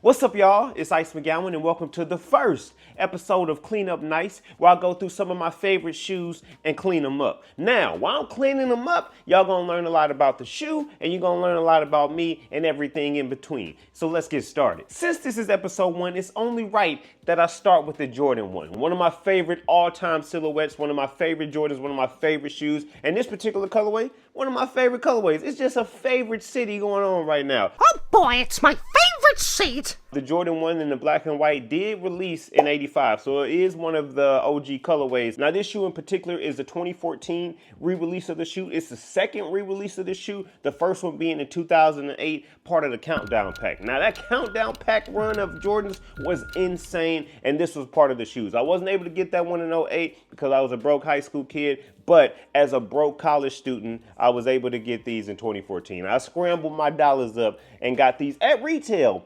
What's up, y'all? It's Ice McGowan, and welcome to the first episode of Clean Up Nice, where I go through some of my favorite shoes and clean them up. Now, while I'm cleaning them up, y'all gonna learn a lot about the shoe, and you're gonna learn a lot about me and everything in between. So let's get started. Since this is episode 1, it's only right that I start with the Jordan 1. One of my favorite all-time silhouettes, one of my favorite Jordans, one of my favorite shoes, and this particular colorway, one of my favorite colorways. It's just a favorite city going on right now. Oh boy, it's my favorite seat! The Jordan 1 in the black and white did release in '85, so it is one of the OG colorways. Now this shoe in particular is the 2014 re-release of the shoe. It's the second re-release of the shoe, the first one being in 2008, part of the Countdown Pack. Now that Countdown Pack run of Jordans was insane, and this was part of the shoes. I wasn't able to get that one in '08 because I was a broke high school kid, but as a broke college student, I was able to get these in 2014. I scrambled my dollars up and got these at retail.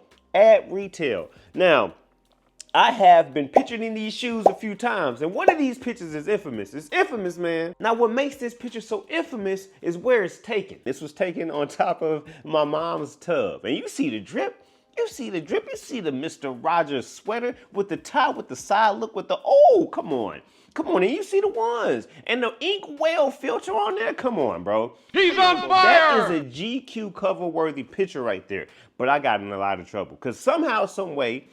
Now, I have been pictured in these shoes a few times, and one of these pictures is infamous. It's infamous, man. Now, what makes this picture so infamous is where it's taken. This was taken on top of my mom's tub, and you see the drip. You see the drip. You see the Mr. Rogers sweater with the tie, with the side look, with the, oh, come on. Come on, and you see the ones. And the ink whale filter on there, come on, bro. He's on fire! That is a GQ cover-worthy picture right there. But I got in a lot of trouble. Because somehow, some way,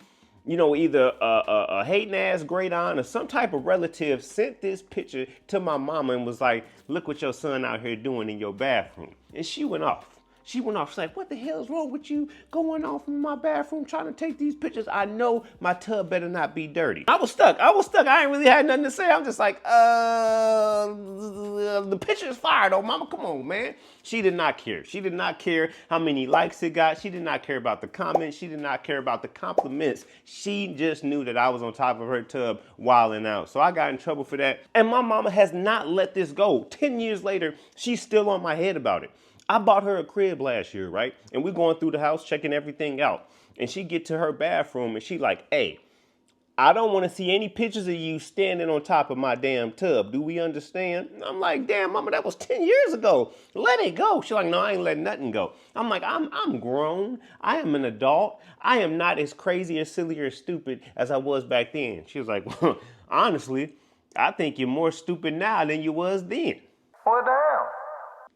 you know, either a hating-ass great aunt or some type of relative sent this picture to my mama and was like, look what your son out here doing in your bathroom. And she went off. She's like, what the hell is wrong with you going off in my bathroom trying to take these pictures? I know my tub better not be dirty. I was stuck. I ain't really had nothing to say. I'm just like, the picture is fire though, mama. Come on, man. She did not care. She did not care how many likes it got. She did not care about the comments. She did not care about the compliments. She just knew that I was on top of her tub wilding out. So I got in trouble for that. And my mama has not let this go. 10 years later, she's still on my head about it. I bought her a crib last year, right? And we're going through the house, checking everything out. And she get to her bathroom and she like, hey, I don't want to see any pictures of you standing on top of my damn tub. Do we understand? I'm like, damn, mama, that was 10 years ago. Let it go. She's like, no, I ain't letting nothing go. I'm like, I'm grown. I am an adult. I am not as crazy or silly or stupid as I was back then. She was like, well, honestly, I think you're more stupid now than you was then. Well, damn.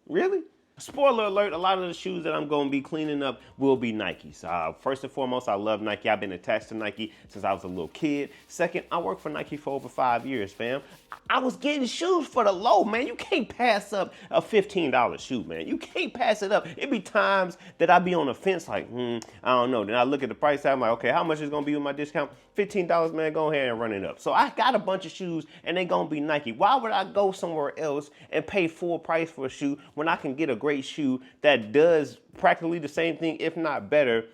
Really? Spoiler alert, a lot of the shoes that I'm going to be cleaning up will be Nikes. First and foremost, I love Nike. I've been attached to Nike since I was a little kid. Second, I worked for Nike for over 5 years, fam. I was getting shoes for the low, man. You can't pass up a $15 shoe, man. You can't pass it up. It be times that I be on the fence like, I don't know. Then I look at the price tag, I'm like, okay, how much is going to be with my discount? $15, man, go ahead and run it up. So I got a bunch of shoes and they going to be Nike. Why would I go somewhere else and pay full price for a shoe when I can get a great shoe that does practically the same thing, if not better,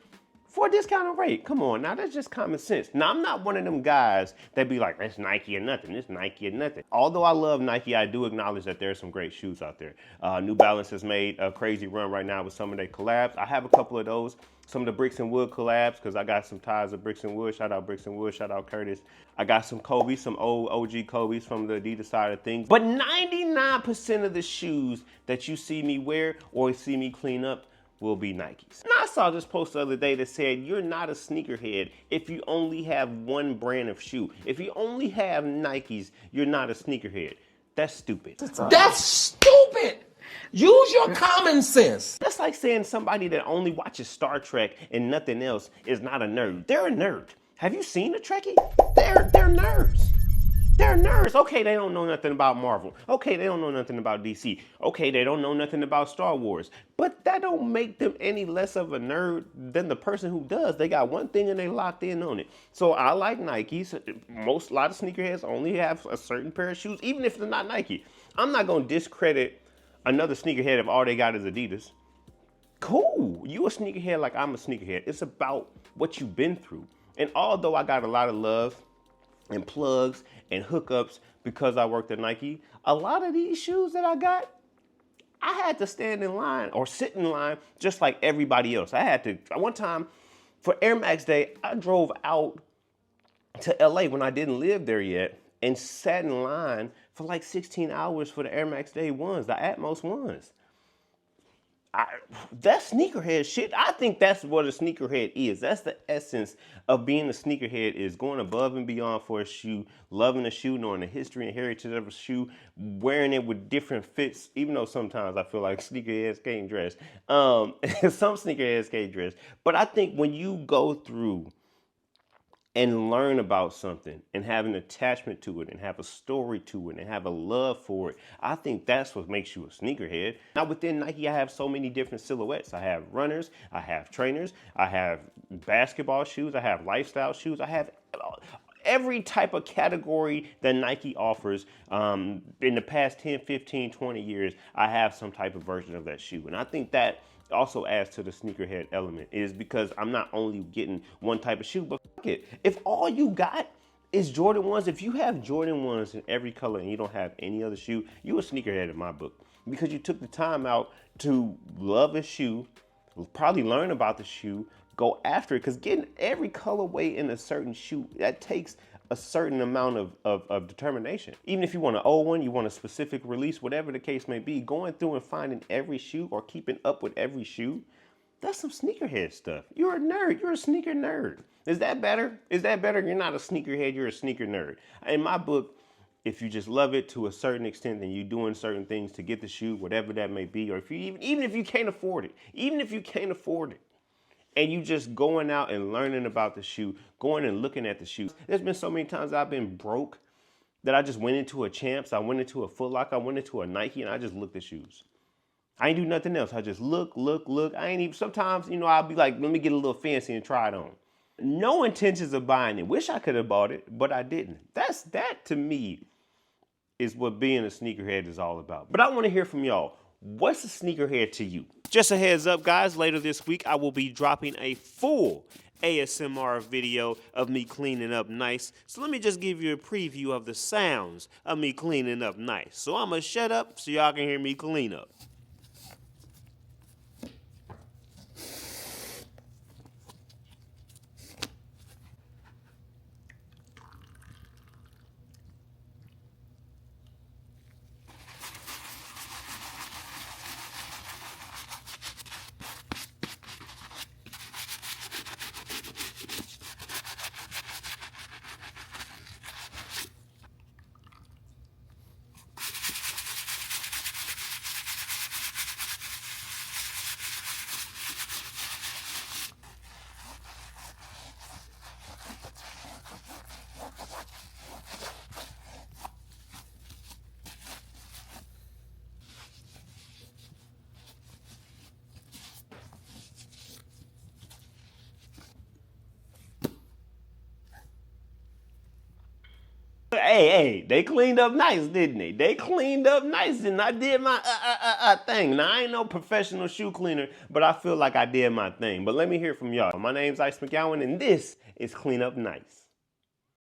for a discounted rate? Come on, now that's just common sense. Now, I'm not one of them guys that be like, that's Nike or nothing, it's Nike or nothing. Although I love Nike, I do acknowledge that there's some great shoes out there. New Balance has made a crazy run right now with some of their collabs. I have a couple of those. Some of the Bricks and Wood collabs, because I got some ties of Bricks and Wood. Shout out Bricks and Wood, shout out Curtis. I got some Kobe's, some old OG Kobe's from the Adidas side of things. But 99% of the shoes that you see me wear or see me clean up will be Nikes. Now, I saw this post the other day that said, you're not a sneakerhead if you only have one brand of shoe. If you only have Nikes, you're not a sneakerhead. That's stupid. That's stupid! Use your common sense. That's like saying somebody that only watches Star Trek and nothing else is not a nerd. They're a nerd. Have you seen a Trekkie? They're nerds. They're nerds. Okay, they don't know nothing about Marvel. Okay, they don't know nothing about DC. Okay, they don't know nothing about Star Wars. But that don't make them any less of a nerd than the person who does. They got one thing and they locked in on it. So I like Nikes. A lot of sneakerheads only have a certain pair of shoes, even if they're not Nike. I'm not going to discredit another sneakerhead if all they got is Adidas. Cool. You a sneakerhead like I'm a sneakerhead. It's about what you've been through. And although I got a lot of love and plugs and hookups because I worked at Nike, a lot of these shoes that I got, I had to stand in line or sit in line just like everybody else. I had to, one time for Air Max Day, I drove out to LA when I didn't live there yet and sat in line for like 16 hours for the Air Max Day ones, the Atmos ones. That's sneakerhead shit. I think that's what a sneakerhead is. That's the essence of being a sneakerhead, is going above and beyond for a shoe, loving a shoe, knowing the history and heritage of a shoe, wearing it with different fits, even though sometimes I feel like sneakerheads can't dress. Some sneakerheads can't dress. But I think when you go through and learn about something and have an attachment to it and have a story to it and have a love for it, I think that's what makes you a sneakerhead. Now within Nike, I have so many different silhouettes. I have runners, I have trainers, I have basketball shoes, I have lifestyle shoes, I have every type of category that Nike offers. In the past 10, 15, 20 years, I have some type of version of that shoe. And I think that also adds to the sneakerhead element, is because I'm not only getting one type of shoe, but fuck it. If all you got is Jordan 1s, if you have Jordan 1s in every color and you don't have any other shoe, you a sneakerhead in my book. Because you took the time out to love a shoe, probably learn about the shoe, go after it. Because getting every colorway in a certain shoe, that takes a certain amount of determination. Even if you want an old one, you want a specific release, whatever the case may be, going through and finding every shoe or keeping up with every shoe, that's some sneakerhead stuff. You're a nerd. You're a sneaker nerd. Is that better? Is that better? You're not a sneakerhead. You're a sneaker nerd. In my book, if you just love it to a certain extent and you're doing certain things to get the shoe, whatever that may be, or if you even if you can't afford it, even if you can't afford it, and you just going out and learning about the shoe, going and looking at the shoes. There's been so many times I've been broke that I just went into a Champs, I went into a Foot Locker, I went into a Nike, and I just looked at shoes. I ain't do nothing else. I just look. I ain't even, sometimes, I'll be like, let me get a little fancy and try it on. No intentions of buying it. Wish I could have bought it, but I didn't. That to me is what being a sneakerhead is all about. But I want to hear from y'all. What's a sneakerhead to you? Just a heads up, guys, later this week, I will be dropping a full ASMR video of me cleaning up nice. So let me just give you a preview of the sounds of me cleaning up nice. So I'm going to shut up so y'all can hear me clean up. Hey, they cleaned up nice, didn't they? They cleaned up nice, and I did my thing. Now, I ain't no professional shoe cleaner, but I feel like I did my thing. But let me hear from y'all. My name's Ice McGowan, and this is Clean Up Nice.